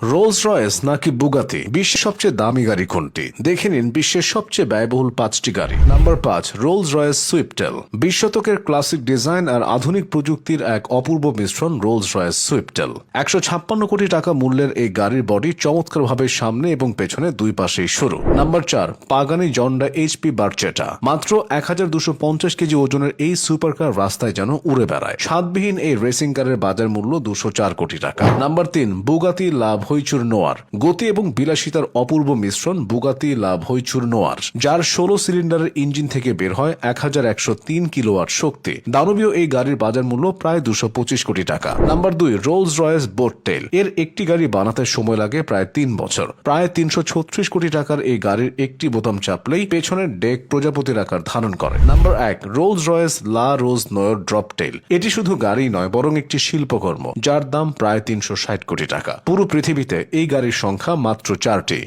Rolls Royce নাকি বুগাতি, বিশ্বের সবচেয়ে দামি গাড়ি কোনটি? দেখে নিন বিশ্বের সবচেয়ে ব্যয়বহুল 5টি গাড়ি। Number 5, Rolls Royce সুইফটেল। 20 শতকের ক্লাসিক ডিজাইন আর আধুনিক প্রযুক্তির এক অপূর্ব মিশ্রণ রোলস রয়েস সুইফটেল। 156 কোটি টাকা মূল্যের এই গাড়ির বডি চমৎকারভাবে সামনে এবং পেছনে দুই পাশেই সরু। Number 4, Pagani Zonda HP Barchetta. মাত্র 1250 কেজি ওজনের এই সুপারকার রাস্তায় যেন উড়ে বেড়ায়। স্বাদবিহীন এই রেসিং কারের বাজার মূল্য 204 কোটি টাকা। নাম্বার 3, বুগাতি লা ভইচুর নোয়ার। গতি এবং বিলাসিতার অপূর্ব মিশ্রণ বুগাতি লা ভইচুর নোয়ার, যার 16 সিলিন্ডারের ইঞ্জিন থেকে বের হয় 1103 কিলোওয়াট শক্তি। দানবীয় এই গাড়ির বাজার মূল্য প্রায় 225 কোটি টাকা। Number 2, Rolls Royce Boat Tail. এর একটি গাড়ি বানাতে সময় লাগে প্রায় 3 বছর। প্রায় 336 কোটি টাকার এই গাড়ির একটি বোতাম চাপলেই পেছনের ডেক প্রজাপতির আকার ধারণ করে। নাম্বার 1, রোলস রয়েস লা রোজ নয়র ড্রপটেল। এটি শুধু গাড়ি নয় বরং একটি শিল্পকর্ম, যার দাম প্রায় 360 কোটি টাকা। পুরো পৃথিবীতে এই গাড়ির সংখ্যা মাত্র 4টি।